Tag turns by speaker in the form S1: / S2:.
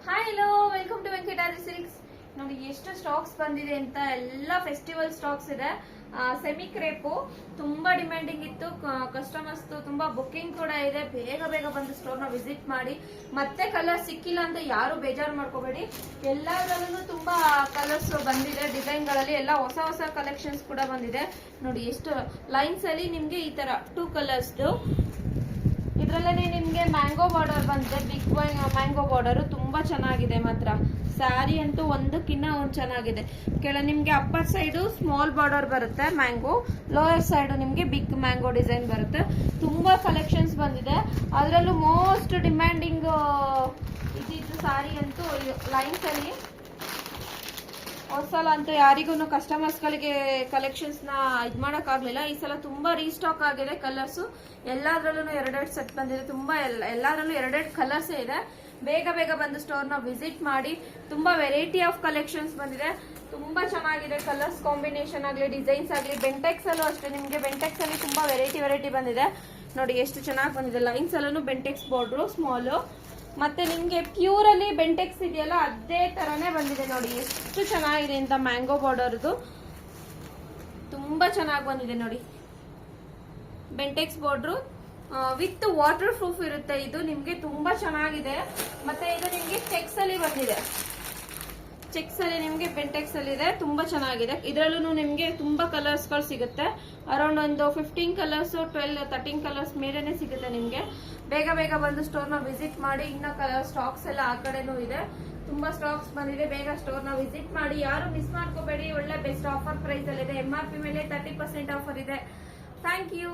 S1: Hi hello welcome to Venkatadri Silks. ನೋಡಿ ಎಷ್ಟು stocks ಬಂದಿದೆ ಅಂತ. ಎಲ್ಲ ಫೆಸ್ಟಿವಲ್ ಸ್ಟಾಕ್ಸ್ ಇದೆ. ಸೆಮಿ ಕ್ರೇಪು ತುಂಬಾ ಡಿಮ್ಯಾಂಡಿಂಗ್ ಇತ್ತು. ಕಸ್ಟಮರ್ಸ್ ತುಂಬಾ ಬುಕ್ಕಿಂಗ್ ಕೂಡ ಇದೆ. ಬೇಗ ಬೇಗ ಬಂದು ಸ್ಟೋರ್ ನ ವಿಸಿಟ್ ಮಾಡಿ. ಮತ್ತೆ ಕಲರ್ ಸಿಕ್ಕಿಲ್ಲ ಅಂತ ಯಾರು ಬೇಜಾರು ಮಾಡ್ಕೋಬೇಡಿ. ಎಲ್ಲದರಲ್ಲೂ ತುಂಬಾ ಕಲರ್ಸ್ ಬಂದಿದೆ. ಡಿಸೈನ್ ಗಳಲ್ಲಿ ಎಲ್ಲ ಹೊಸ ಹೊಸ ಕಲೆಕ್ಷನ್ಸ್ ಕೂಡ ಬಂದಿದೆ. ನೋಡಿ ಎಷ್ಟು ಲೈನ್ಸ್ ಅಲ್ಲಿ ನಿಮ್ಗೆ ಈ ತರ 2 ಕಲರ್ಸ್. ಇದ್ರಲ್ಲೇ ನಿಮ್ಗೆ ಮ್ಯಾಂಗೋ ಬಾರ್ಡರ್ ಬಂದಿದೆ. ಬಿಗ್ ಮ್ಯಾಂಗೋ ಬಾರ್ಡರ್ ತುಂಬಾ ಚೆನ್ನಾಗಿದೆ ಮಾತ್ರ. ಸ್ಯಾರಿ ಅಂತೂ ಒಂದಕ್ಕಿನ್ನ ಒಂದು ಚೆನ್ನಾಗಿದೆ. ನಿಮ್ಗೆ ಅಪ್ಪರ್ ಸೈಡು ಸ್ಮಾಲ್ ಬಾರ್ಡರ್ ಬರುತ್ತೆ ಮ್ಯಾಂಗೋ, ಲೋಯರ್ ಸೈಡ್ ನಿಮ್ಗೆ ಬಿಗ್ ಮ್ಯಾಂಗೋ ಡಿಸೈನ್ ಬರುತ್ತೆ. ತುಂಬಾ ಕಲೆಕ್ಷನ್ಸ್ ಬಂದಿದೆ. ಅದರಲ್ಲೂ ಮೋಸ್ಟ್ ಡಿಮ್ಯಾಂಡಿಂಗ್ ಇದ್ದಿದ್ದು ಸ್ಯಾರಿ ಅಂತೂ ಲೈನ್ಸ್ ಅಲ್ಲಿ. ಸಲ ಅಂತೂ ಯಾರಿಗೂ ಕಸ್ಟಮರ್ಸ್ ಗಳಿಗೆ ಕಲೆಕ್ಷನ್ಸ್ ನ ಇದ್ ಮಾಡಕ್ ಆಗ್ಲಿಲ್ಲ. ಈ ಸಲ ತುಂಬಾ ರೀಸ್ಟಾಕ್ ಆಗಿದೆ ಕಲರ್ಸ್. ಎಲ್ಲಾದ್ರಲ್ಲೂ ಎರಡೆರಡು ಸೆಟ್ ಬಂದಿದೆ. ತುಂಬಾ ಎಲ್ಲಾದ್ರಲ್ಲೂ ಎರಡೆರಡು ಕಲರ್ಸ್ ಇದೆ. ಬೇಗ ಬೇಗ ಬಂದು ಸ್ಟೋರ್ ನ ವಿಸಿಟ್ ಮಾಡಿ. ತುಂಬಾ ವೆರೈಟಿ ಆಫ್ ಕಲೆಕ್ಷನ್ಸ್ ಬಂದಿದೆ. ತುಂಬಾ ಚೆನ್ನಾಗಿದೆ. ಕಲರ್ಸ್ ಕಾಂಬಿನೇಷನ್ ಆಗ್ಲಿ, ಡಿಸೈನ್ಸ್ ಆಗ್ಲಿ. ಬೆಂಟೆಕ್ಸ್ ಅಲ್ಲೂ ಅಷ್ಟೇ. ನಿಮ್ಗೆ ಬೆಂಟೆಕ್ಸ್ ಅಲ್ಲಿ ತುಂಬಾ ವೆರೈಟಿ ಬಂದಿದೆ. ನೋಡಿ ಎಷ್ಟು ಚೆನ್ನಾಗಿ ಬಂದಿದೆ. ಲೈನ್ಸ್ ಅಲ್ಲೂ ಬೆಂಟೆಕ್ಸ್ ಬಾರ್ಡ್ರು ಸ್ಮಾಲ್. ಮತ್ತೆ ನಿಮ್ಗೆ ಪ್ಯೂರ್ ಅಲ್ಲಿ ಬೆಂಟೆಕ್ಸ್ ಇದೆಯಲ್ಲ ಅದೇ ತರಾನೇ ಬಂದಿದೆ. ನೋಡಿ ಎಷ್ಟು ಚೆನ್ನಾಗಿದೆ ಅಂತ. ಮ್ಯಾಂಗೋ ಬಾರ್ಡರ್ದು ತುಂಬಾ ಚೆನ್ನಾಗಿ ಬಂದಿದೆ. ನೋಡಿ Bentex border with water proof ಇರುತ್ತೆ. ಇದು ನಿಮ್ಗೆ ತುಂಬಾ ಚೆನ್ನಾಗಿದೆ. ಮತ್ತೆ ಇದು ನಿಮ್ಗೆ ಚೆಕ್ಸ್ ಅಲ್ಲಿ ಬಂದಿದೆ. ಚೆಕ್ಸ್ ಅಲ್ಲಿ ನಿಮ್ಗೆ ಬೆಂಟೆಕ್ಸ್ ಅಲ್ಲಿ ಇದೆ. ತುಂಬಾ ಚೆನ್ನಾಗಿದೆ. ಇದರಲ್ಲೂ ನಿಮ್ಗೆ ತುಂಬಾ ಕಲರ್ಸ್ ಗಳು ಸಿಗುತ್ತೆ. ಅರೌಂಡ್ ಒಂದು 15 ಕಲರ್ಸ್ 12-13 ಕಲರ್ಸ್ ಮೇಲೆನೆ ಸಿಗುತ್ತೆ ನಿಮ್ಗೆ. ಬೇಗ ಬೇಗ ಬಂದು ಸ್ಟೋರ್ ನ ವಿಸಿಟ್ ಮಾಡಿ. ಇನ್ನ ಸ್ಟಾಕ್ಸ್ ಎಲ್ಲ ಆ ಕಡೆನೂ ಇದೆ. ತುಂಬಾ ಸ್ಟಾಕ್ಸ್ ಬಂದಿದೆ. ಬೇಗ ಸ್ಟೋರ್ ನ ವಿಸಿಟ್ ಮಾಡಿ. ಯಾರು ಮಿಸ್ ಮಾಡ್ಕೋಬೇಡಿ. ಒಳ್ಳೆ ಬೆಸ್ಟ್ ಆಫರ್ ಪ್ರೈಸ್ ಅಲ್ಲಿ ಇದೆ. MRP ಮೇಲೆ 30% ಆಫರ್ ಇದೆ. Thank you.